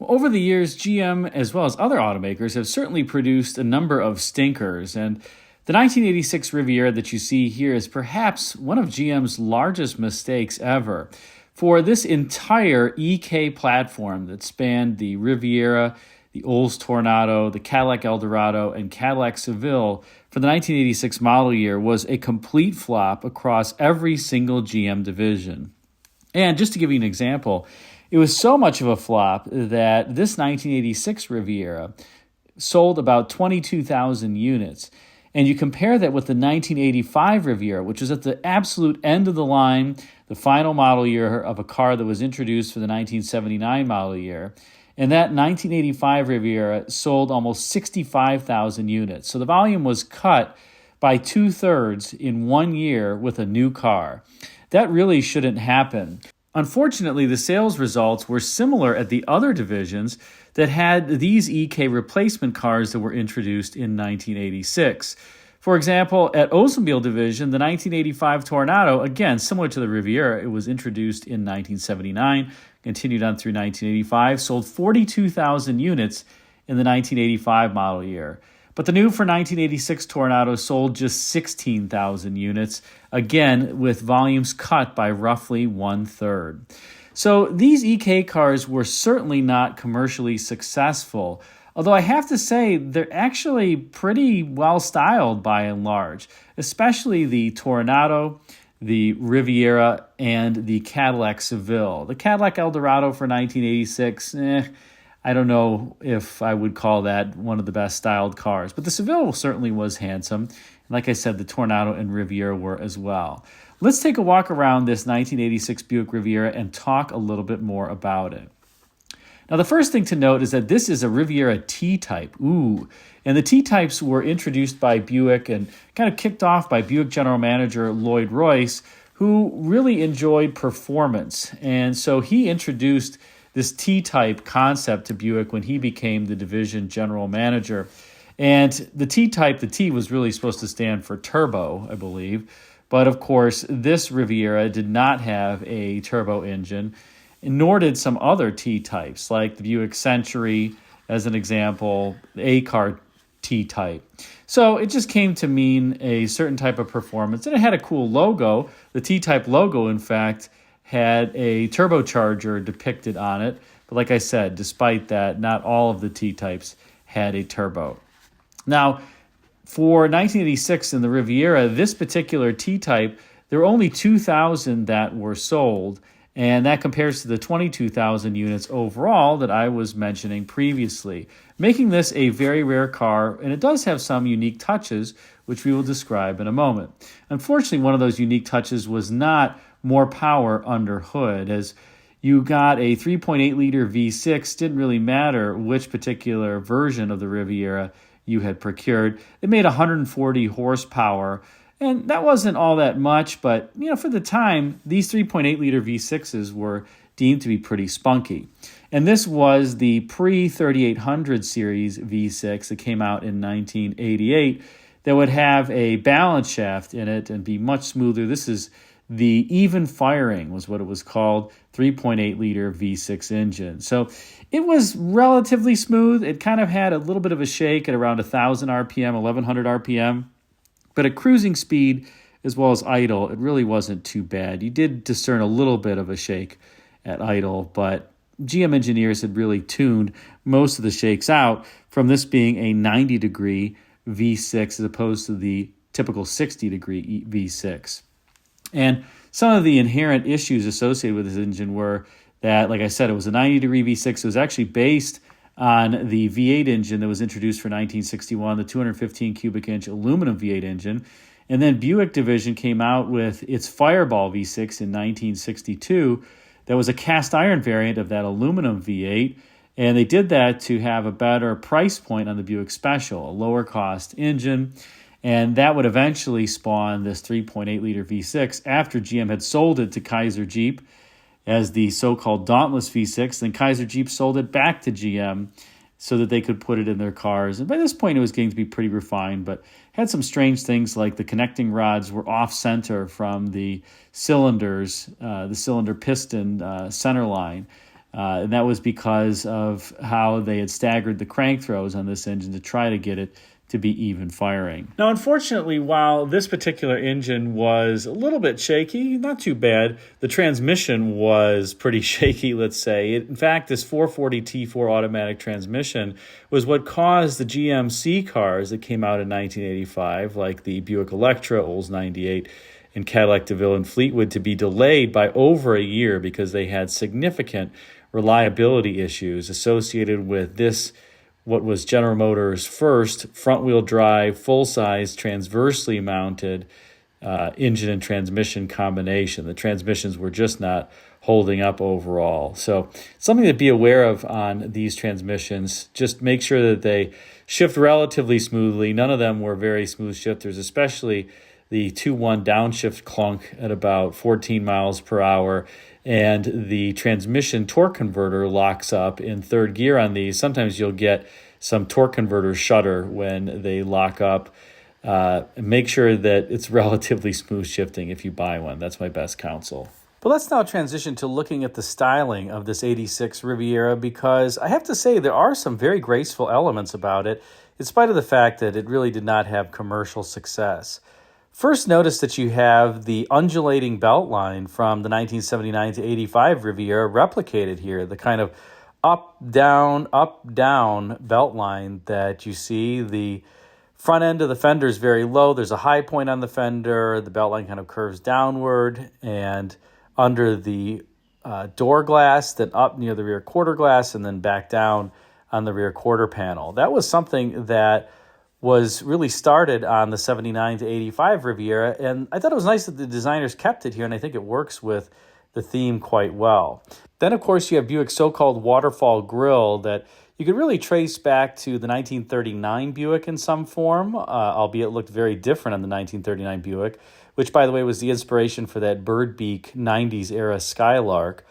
Over the years, GM, as well as other automakers, have certainly produced a number of stinkers, and the 1986 Riviera that you see here is perhaps one of GM's largest mistakes ever. For this entire EK platform that spanned the Riviera, the Oldsmobile Toronado, the Cadillac Eldorado, and Cadillac Seville for the 1986 model year was a complete flop across every single GM division. And just to give you an example, it was so much of a flop that this 1986 Riviera sold about 22,000 units. And you compare that with the 1985 Riviera, which was at the absolute end of the line, the final model year of a car that was introduced for the 1979 model year. And that 1985 Riviera sold almost 65,000 units. So the volume was cut by 2/3 in 1 year with a new car. That really shouldn't happen. Unfortunately, the sales results were similar at the other divisions that had these EK replacement cars that were introduced in 1986. For example, at Oldsmobile division, the 1985 Toronado, again, similar to the Riviera, it was introduced in 1979, continued on through 1985, sold 42,000 units in the 1985 model year. But the new for 1986 Toronado sold just 16,000 units, again with volumes cut by roughly 1/3. So these EK cars were certainly not commercially successful, although I have to say they're actually pretty well styled by and large, especially the Toronado, the Riviera, and the Cadillac Seville. The Cadillac Eldorado for 1986, I don't know if I would call that one of the best styled cars, but the Seville certainly was handsome. And like I said, the Toronado and Riviera were as well. Let's take a walk around this 1986 Buick Riviera and talk a little bit more about it. Now, the first thing to note is that this is a Riviera T-Type. And the T-Types were introduced by Buick and kind of kicked off by Buick General Manager Lloyd Royce, who really enjoyed performance. And so he introduced this T-Type concept to Buick when he became the division general manager. And the T-Type, the T was really supposed to stand for turbo, I believe. But of course, this Riviera did not have a turbo engine, nor did some other T-Types, like the Buick Century, as an example, the A-Car T-Type. So it just came to mean a certain type of performance. And it had a cool logo. The T-Type logo, in fact, had a turbocharger depicted on it. But like I said, despite that, not all of the T-Types had a turbo. Now, for 1986 in the Riviera, this particular T-Type, there were only 2,000 that were sold, and that compares to the 22,000 units overall that I was mentioning previously, making this a very rare car, and it does have some unique touches, which we will describe in a moment. Unfortunately, one of those unique touches was not more power under hood, as you got a 3.8-liter V6. Didn't really matter which particular version of the Riviera you had procured. It made 140 horsepower, and that wasn't all that much, but for the time, these 3.8-liter V6s were deemed to be pretty spunky. And this was the pre-3800 series V6 that came out in 1988 that would have a balance shaft in it and be much smoother. This is the even firing was what it was called, 3.8-liter V6 engine. So it was relatively smooth. It kind of had a little bit of a shake at around 1,000 RPM, 1,100 RPM. But at cruising speed as well as idle, it really wasn't too bad. You did discern a little bit of a shake at idle, but GM engineers had really tuned most of the shakes out from this being a 90-degree V6 as opposed to the typical 60-degree V6. And some of the inherent issues associated with this engine were that, like I said, it was a 90-degree V6. It was actually based on the V8 engine that was introduced for 1961, the 215 cubic inch aluminum V8 engine. And then Buick division came out with its Fireball V6 in 1962 that was a cast iron variant of that aluminum V8. And they did that to have a better price point on the Buick Special, a lower cost engine. And that would eventually spawn this 3.8-liter V6 after GM had sold it to Kaiser Jeep as the so-called Dauntless V6. Then Kaiser Jeep sold it back to GM so that they could put it in their cars. And by this point, it was getting to be pretty refined, but had some strange things like the connecting rods were off-center from the cylinders, the cylinder piston center line. And that was because of how they had staggered the crank throws on this engine to try to get it to be even firing. Now, unfortunately, while this particular engine was a little bit shaky, not too bad, the transmission was pretty shaky, let's say. In fact, this 440 T4 automatic transmission was what caused the GMC cars that came out in 1985, like the Buick Electra, Olds 98, and Cadillac DeVille and Fleetwood, to be delayed by over a year because they had significant reliability issues associated with this, what was General Motors' first front-wheel drive, full-size, transversely mounted engine and transmission combination. The transmissions were just not holding up overall. So something to be aware of on these transmissions. Just make sure that they shift relatively smoothly. None of them were very smooth shifters, especially the 2-1 downshift clunk at about 14 miles per hour. And the transmission torque converter locks up in third gear on these. Sometimes you'll get some torque converter shudder when they lock up. Make sure that it's relatively smooth shifting if you buy one. That's my best counsel. But let's now transition to looking at the styling of this 86 Riviera, because I have to say there are some very graceful elements about it, in spite of the fact that it really did not have commercial success. First, notice that you have the undulating belt line from the 1979 to 85 Riviera replicated here, the kind of up, down belt line that you see. The front end of the fender is very low. There's a high point on the fender. The belt line kind of curves downward and under the door glass, then up near the rear quarter glass, and then back down on the rear quarter panel. That was something that was really started on the 79 to 85 Riviera, and I thought it was nice that the designers kept it here, and I think it works with the theme quite well. Then, of course, you have Buick's so-called waterfall grille that you could really trace back to the 1939 Buick in some form, albeit it looked very different on the 1939 Buick, which, by the way, was the inspiration for that birdbeak 90s-era Skylark.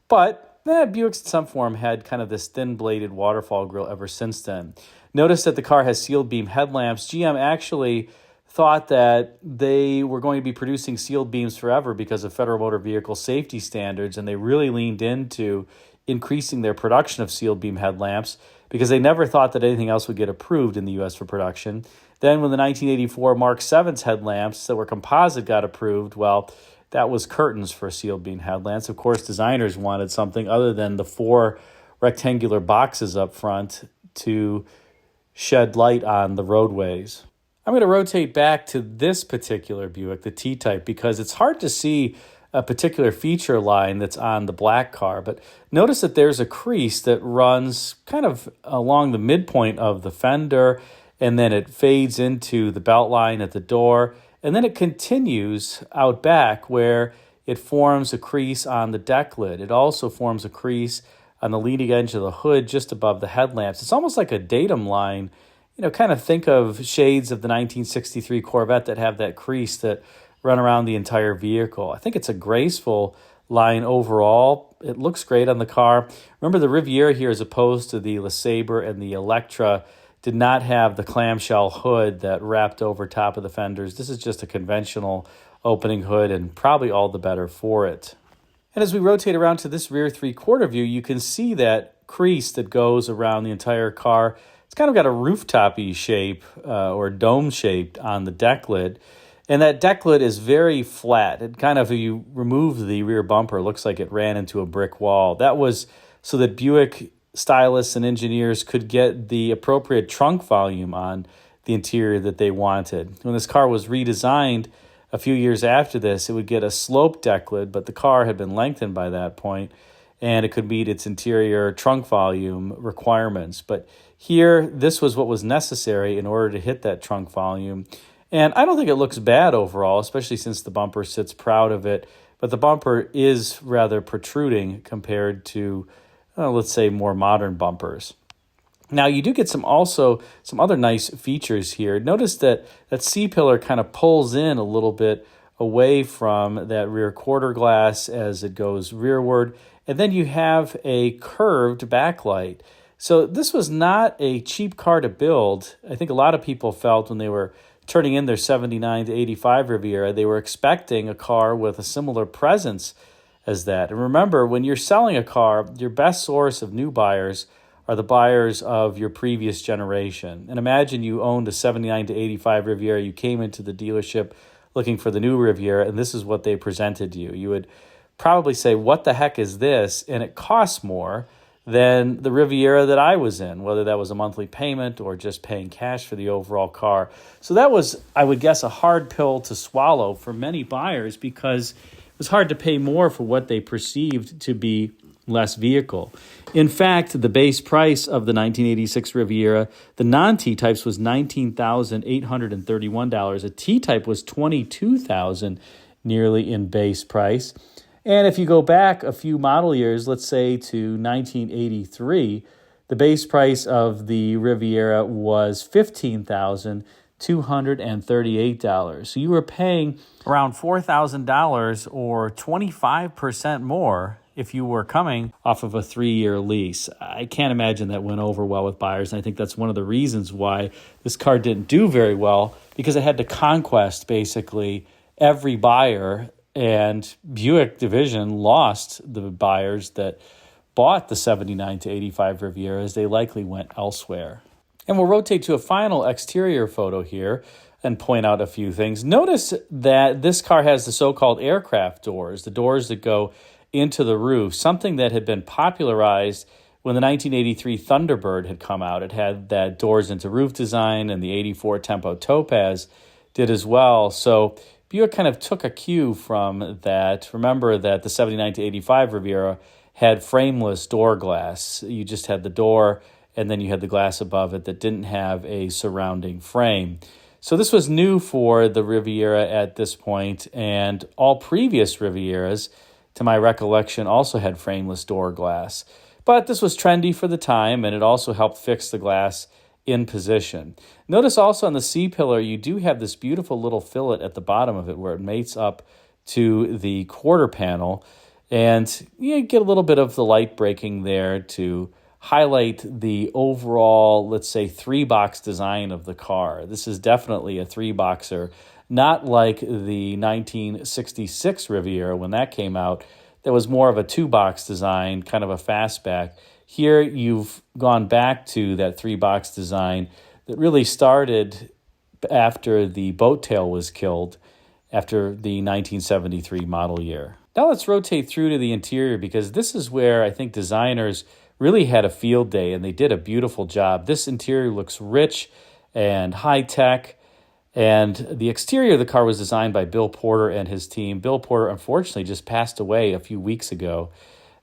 But Buick's in some form had kind of this thin-bladed waterfall grille ever since then. Notice that the car has sealed beam headlamps. GM actually thought that they were going to be producing sealed beams forever because of Federal Motor Vehicle safety standards, and they really leaned into increasing their production of sealed beam headlamps because they never thought that anything else would get approved in the U.S. for production. Then when the 1984 Mark 7's headlamps that were composite got approved, well, that was curtains for sealed beam headlamps. Of course, designers wanted something other than the 4 rectangular boxes up front to shed light on the roadways. I'm going to rotate back to this particular Buick, the T-Type, because it's hard to see a particular feature line that's on the black car. But notice that there's a crease that runs kind of along the midpoint of the fender, and then it fades into the belt line at the door, and then it continues out back where it forms a crease on the deck lid. It also forms a crease on the leading edge of the hood just above the headlamps. It's almost like a datum line. You know, kind of think of shades of the 1963 Corvette that have that crease that run around the entire vehicle. I think it's a graceful line overall. It looks great on the car. Remember, the Riviera here, as opposed to the LeSabre and the Electra, did not have the clamshell hood that wrapped over top of the fenders. This is just a conventional opening hood, and probably all the better for it. And as we rotate around to this rear three-quarter view, you can see that crease that goes around the entire car. It's kind of got a rooftop-y shape or dome shaped on the deck lid. And that deck lid is very flat. It kind of, if you remove the rear bumper, it looks like it ran into a brick wall. That was so that Buick stylists and engineers could get the appropriate trunk volume on the interior that they wanted. When this car was redesigned a few years after this, it would get a sloped deck lid, but the car had been lengthened by that point, and it could meet its interior trunk volume requirements. But here, this was what was necessary in order to hit that trunk volume. And I don't think it looks bad overall, especially since the bumper sits proud of it. But the bumper is rather protruding compared to, let's say, more modern bumpers. Now, you do get some other nice features here. Notice that C-pillar kind of pulls in a little bit away from that rear quarter glass as it goes rearward. And then you have a curved backlight. So this was not a cheap car to build. I think a lot of people felt when they were turning in their 79 to 85 Riviera, they were expecting a car with a similar presence as that. And remember, when you're selling a car, your best source of new buyers are the buyers of your previous generation. And imagine you owned a 79 to 85 Riviera. You came into the dealership looking for the new Riviera, and this is what they presented you. You would probably say, what the heck is this? And it costs more than the Riviera that I was in, whether that was a monthly payment or just paying cash for the overall car. So that was, I would guess, a hard pill to swallow for many buyers because it was hard to pay more for what they perceived to be less vehicle. In fact, the base price of the 1986 Riviera, the non-T-types was $19,831. A T-type was $22,000 nearly in base price. And if you go back a few model years, let's say to 1983, the base price of the Riviera was $15,238. So you were paying around $4,000 or 25% more if you were coming off of a 3-year lease. I can't imagine that went over well with buyers, and I think that's one of the reasons why this car didn't do very well, because it had to conquest basically every buyer, and Buick division lost the buyers that bought the 79 to 85 Riviera as they likely went elsewhere. And we'll rotate to a final exterior photo here and point out a few things. Notice that this car has the so-called aircraft doors, the doors that go into the roof, something that had been popularized when the 1983 Thunderbird had come out. It had that doors into roof design, and the 84 Tempo Topaz did as well. So Buick kind of took a cue from that. Remember that the 79 to 85 Riviera had frameless door glass. You just had the door, and then you had the glass above it that didn't have a surrounding frame. So this was new for the Riviera at this point, and all previous Rivieras, to my recollection, also had frameless door glass. But this was trendy for the time, and it also helped fix the glass in position. Notice also on the C-pillar, you do have this beautiful little fillet at the bottom of it where it mates up to the quarter panel, and you get a little bit of the light breaking there to highlight the overall, let's say, 3-box design of the car. This is definitely a 3-boxer, not like the 1966 Riviera when that came out. That was more of a 2-box design, kind of a fastback. Here you've gone back to that 3-box design that really started after the boat tail was killed after the 1973 model year. Now let's rotate through to the interior, because this is where I think designers really had a field day, and they did a beautiful job. This interior looks rich and high-tech, and the exterior of the car was designed by Bill Porter and his team. Bill Porter, unfortunately, just passed away a few weeks ago,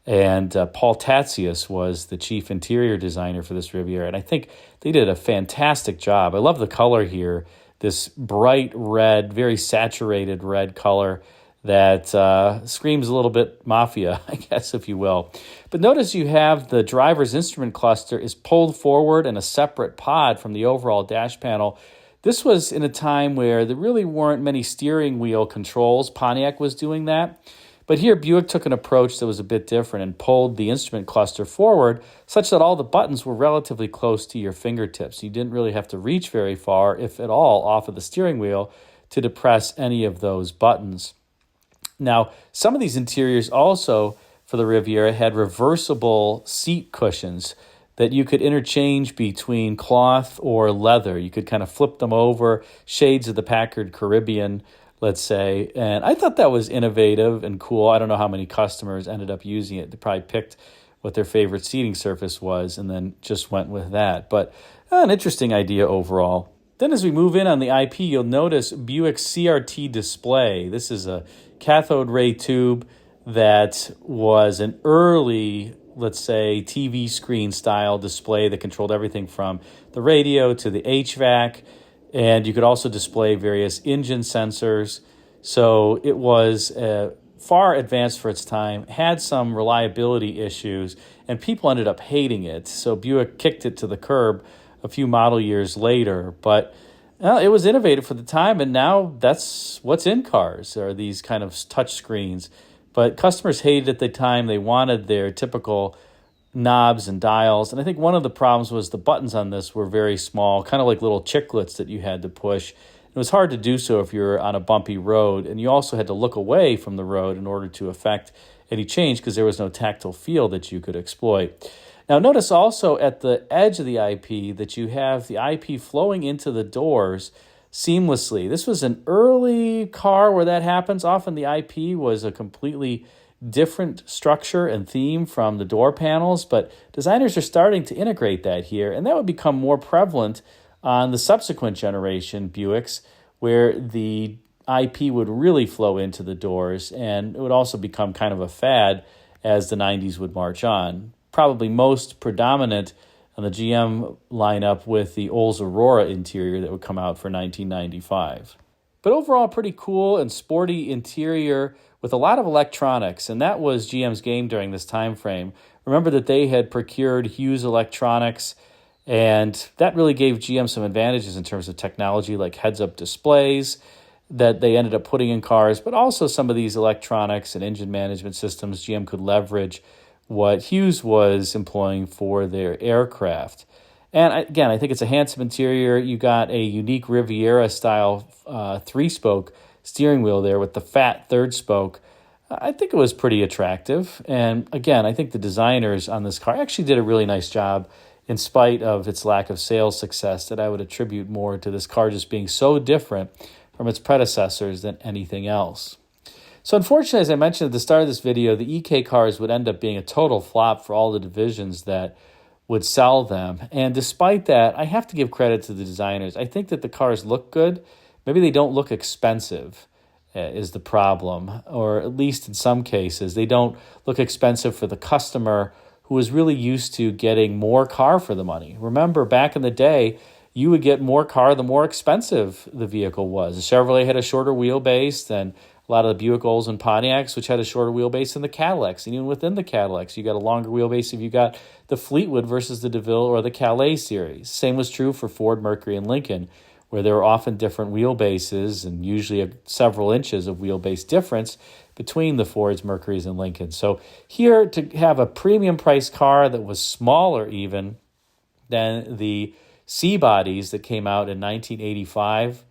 and Paul Tatsias was the chief interior designer for this Riviera, and I think they did a fantastic job. I love the color here, this bright red, very saturated red color that screams a little bit mafia, I guess, if you will. But notice you have the driver's instrument cluster is pulled forward in a separate pod from the overall dash panel. This was in a time where there really weren't many steering wheel controls. Pontiac was doing that. But here, Buick took an approach that was a bit different and pulled the instrument cluster forward such that all the buttons were relatively close to your fingertips. You didn't really have to reach very far, if at all, off of the steering wheel to depress any of those buttons. Now, some of these interiors also, for the Riviera, had reversible seat cushions that you could interchange between cloth or leather. You could kind of flip them over, shades of the Packard Caribbean, let's say. And I thought that was innovative and cool. I don't know how many customers ended up using it. They probably picked what their favorite seating surface was and then just went with that. But an interesting idea overall. Then as we move in on the IP, you'll notice Buick's CRT display. This is a cathode ray tube that was an early, let's say, TV screen style display that controlled everything from the radio to the HVAC. And you could also display various engine sensors. So it was far advanced for its time, had some reliability issues, and people ended up hating it. So Buick kicked it to the curb a few model years later. But it was innovative for the time, and now that's what's in cars, are these kind of touch screens. But customers hated it at the time. They wanted their typical knobs and dials. And I think one of the problems was the buttons on this were very small, kind of like little chiclets that you had to push. It was hard to do so if you're on a bumpy road, and you also had to look away from the road in order to affect any change because there was no tactile feel that you could exploit. Now, notice also at the edge of the IP that you have the IP flowing into the doors seamlessly. This was an early car where that happens. Often the IP was a completely different structure and theme from the door panels, but designers are starting to integrate that here, and that would become more prevalent on the subsequent generation Buicks, where the IP would really flow into the doors, and it would also become kind of a fad as the 90s would march on. Probably most predominant on the GM lineup with the Olds Aurora interior that would come out for 1995. But overall, pretty cool and sporty interior with a lot of electronics, and that was GM's game during this time frame. Remember that they had procured Hughes Electronics, and that really gave GM some advantages in terms of technology like heads-up displays that they ended up putting in cars, but also some of these electronics and engine management systems GM could leverage what Hughes was employing for their aircraft. And again, I think it's a handsome interior. You got a unique Riviera-style three-spoke steering wheel there with the fat third spoke. I think it was pretty attractive. And again, I think the designers on this car actually did a really nice job in spite of its lack of sales success that I would attribute more to this car just being so different from its predecessors than anything else. So unfortunately, as I mentioned at the start of this video, the EK cars would end up being a total flop for all the divisions that would sell them. And despite that, I have to give credit to the designers. I think that the cars look good. Maybe they don't look expensive is the problem, or at least in some cases, they don't look expensive for the customer who was really used to getting more car for the money. Remember, back in the day, you would get more car the more expensive the vehicle was. The Chevrolet had a shorter wheelbase than a lot of the Buick, Olds, and Pontiacs, which had a shorter wheelbase than the Cadillacs. And even within the Cadillacs, you got a longer wheelbase if you got the Fleetwood versus the DeVille or the Calais series. Same was true for Ford, Mercury, and Lincoln, where there were often different wheelbases and usually several inches of wheelbase difference between the Fords, Mercurys, and Lincolns. So here, to have a premium price car that was smaller even than the C-bodies that came out in 1985,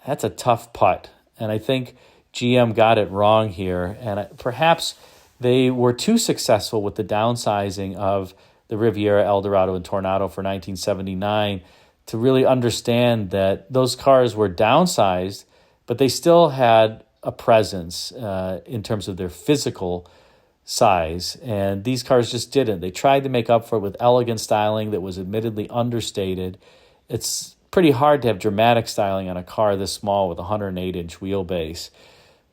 that's a tough putt. And I think GM got it wrong here, and perhaps they were too successful with the downsizing of the Riviera, Eldorado, and Toronado for 1979 to really understand that those cars were downsized, but they still had a presence in terms of their physical size, and these cars just didn't. They tried to make up for it with elegant styling that was admittedly understated. It's pretty hard to have dramatic styling on a car this small with a 108-inch wheelbase.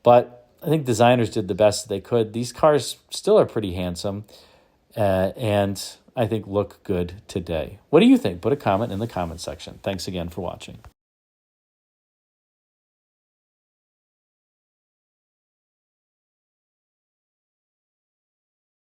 But I think designers did the best that they could. These cars still are pretty handsome and I think look good today. What do you think? Put a comment in the comment section. Thanks again for watching.